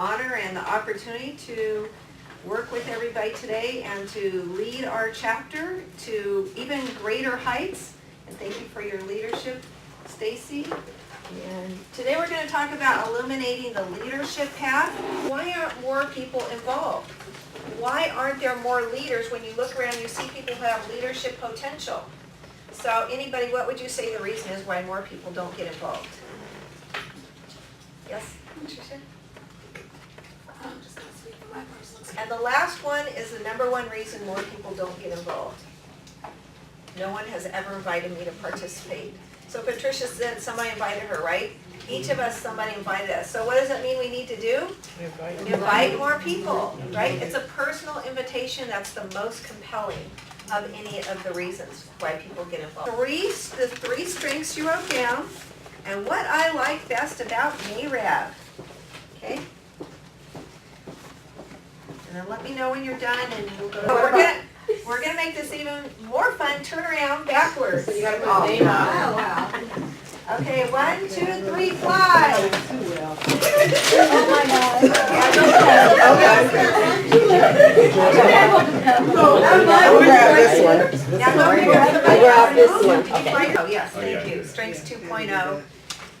Honor and the opportunity to work with everybody today and to lead our chapter to even greater heights. And thank you for your leadership, Stacy. And today we're going to talk about illuminating the leadership path. Why aren't more people involved? Why aren't there more leaders? When you look around, you see people who have leadership potential. So anybody, what would you say the reason is why more people don't get involved? Yes, Patricia? And the last one is the number one reason more people don't get involved. No one has ever invited me to participate. So Patricia said somebody invited her, right? Each of us, somebody invited us. So what does that mean we need to do? Invite more people, right? It's a personal invitation that's the most compelling of any of the reasons why people get involved. The three strengths you wrote down, and what I like best about Rave. Okay? And then let me know when you're done, and we'll go. We're gonna make this even more fun. Turn around backwards. So you gotta put a name on it. Oh, wow. Okay, 1, 2, 3, fly. Oh my God. I'll grab this one. Now go to your other I grab this one. Okay. Oh, yes, thank you. Strengths 2.0.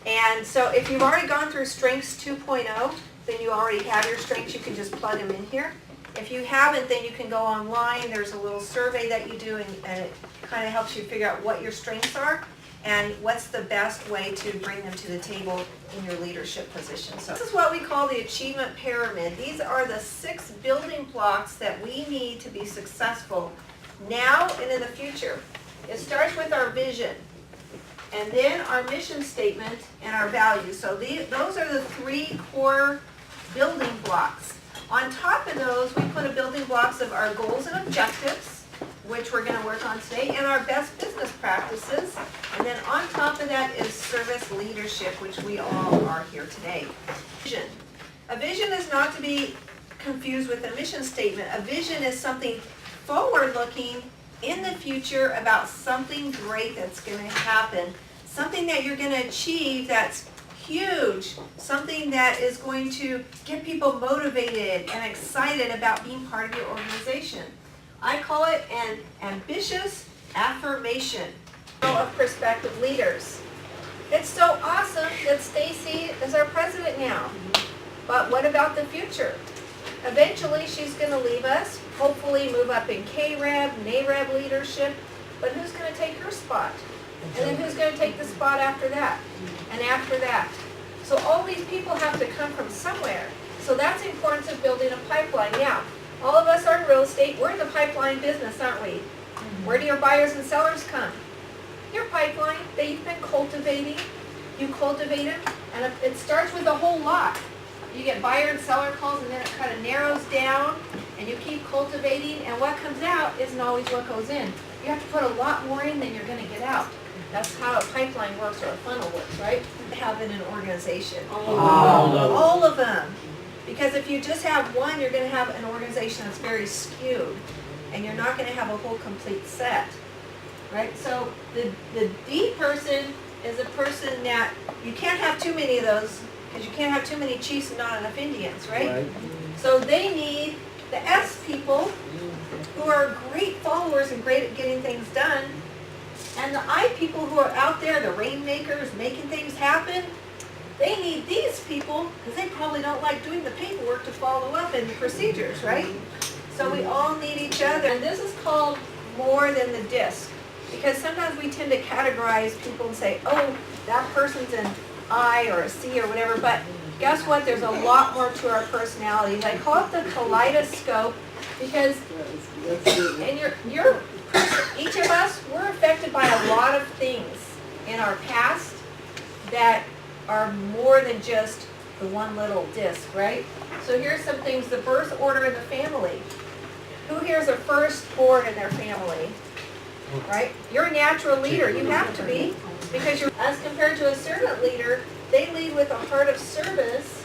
And so if you've already gone through Strengths 2.0, then you already have your strengths. You can just plug them in here. If you haven't, then you can go online. There's a little survey that you do, and it kind of helps you figure out what your strengths are and what's the best way to bring them to the table in your leadership position. So this is what we call the achievement pyramid. These are the 6 building blocks that we need to be successful now and in the future. It starts with our vision, and then our mission statement and our values. So those are the 3 core building blocks. On top of those, we put a building blocks of our goals and objectives, which we're going to work on today, and our best business practices. And then on top of that is service leadership, which we all are here today. Vision. A vision is not to be confused with a mission statement. A vision is something forward-looking in the future about something great that's going to happen, something that you're going to achieve that's huge, something that is going to get people motivated and excited about being part of your organization. I call it an ambitious affirmation of prospective leaders. It's so awesome that Stacy is our president now. But what about the future? Eventually she's going to leave us, hopefully move up in K-Rev, NAREV leadership, but who's going to take her spot? And then who's going to take the spot after that? And after that? So all these people have to come from somewhere. So that's the importance of building a pipeline. Now, all of us are in real estate. We're in the pipeline business, aren't we? Where do your buyers and sellers come? Your pipeline that you've been cultivating. You cultivate them, and it starts with a whole lot. You get buyer and seller calls, and then it kind of narrows down, and you keep cultivating, and what comes out isn't always what goes in. You have to put a lot more in than you're going to get out. That's how a pipeline works, or a funnel works, right? Have in an organization. All of them. Because if you just have one, you're going to have an organization that's very skewed, and you're not going to have a whole complete set, right? So the D person is a person that you can't have too many of those, because you can't have too many chiefs and not enough Indians, right? So they need the S people, who are great followers and great at getting things done, and the I people who are out there, the rainmakers, making things happen. They need these people because they probably don't like doing the paperwork to follow up and the procedures, right? So we all need each other. And this is called more than the disc, because sometimes we tend to categorize people and say, oh, that person's an I or a C or whatever, but guess what? There's a lot more to our personalities. I call it the kaleidoscope, because in each of us, we're affected by a lot of things in our past that are more than just the one little disc, right? So here's some things: the birth order in the family. Who here is a firstborn in their family? Right? You're a natural leader. You have to be, because you're, as compared to a servant leader, they lead with a heart of service.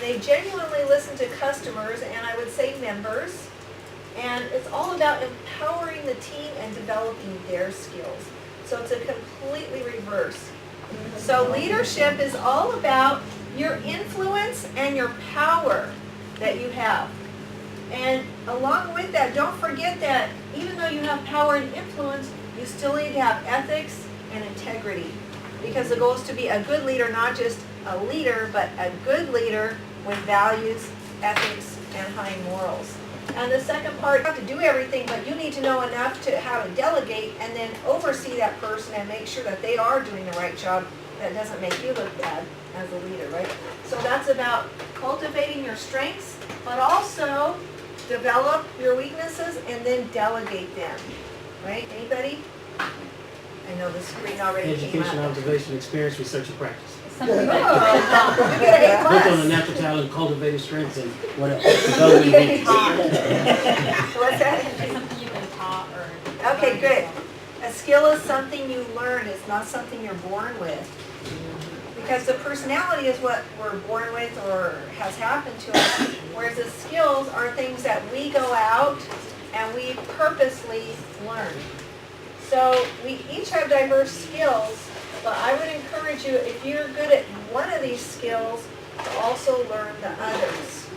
They genuinely listen to customers, and I would say members. And it's all about empowering the team and developing their skills. So it's a completely reverse. So leadership is all about your influence and your power that you have. And along with that, don't forget that even though you have power and influence, you still need to have ethics and integrity. Because the goal is to be a good leader, not just a leader, but a good leader with values, ethics, and high morals. And the second part, you have to do everything, but you need to know enough to how to delegate and then oversee that person and make sure that they are doing the right job. That doesn't make you look bad as a leader, right? So that's about cultivating your strengths, but also develop your weaknesses and then delegate them, right? Anybody? I know the screen already came Education, up. observation, experience, research, and practice. Oh, you get an Built on the A+. natural talent, cultivated strengths, and what else? Developing weaknesses. What's that? Something you can taught or. Okay, good. A skill is something you learn, it's not something you're born with. Because the personality is what we're born with or has happened to us, whereas the skills are things that we go out and we purposely learn. So we each have diverse skills, but I would encourage you, if you're good at one of these skills, to also learn the others.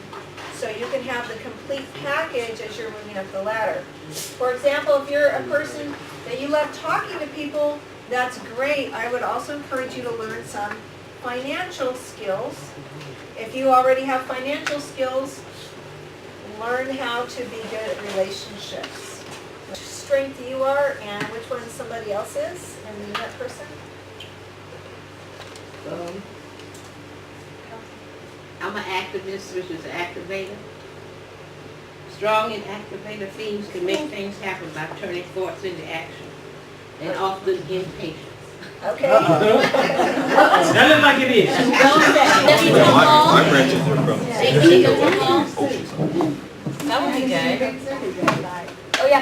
So you can have the complete package as you're moving up the ladder. For example, if you're a person that you love talking to people, that's great. I would also encourage you to learn some financial skills. If you already have financial skills, learn how to be good at relationships. Which strength you are and which one somebody else is, and be that person. I'm an activist, which is an activator. Strong and activator themes can make things happen by turning thoughts into action, and often impatient. Okay. That looks like it is. My branches are from. That would be good. Oh, yeah.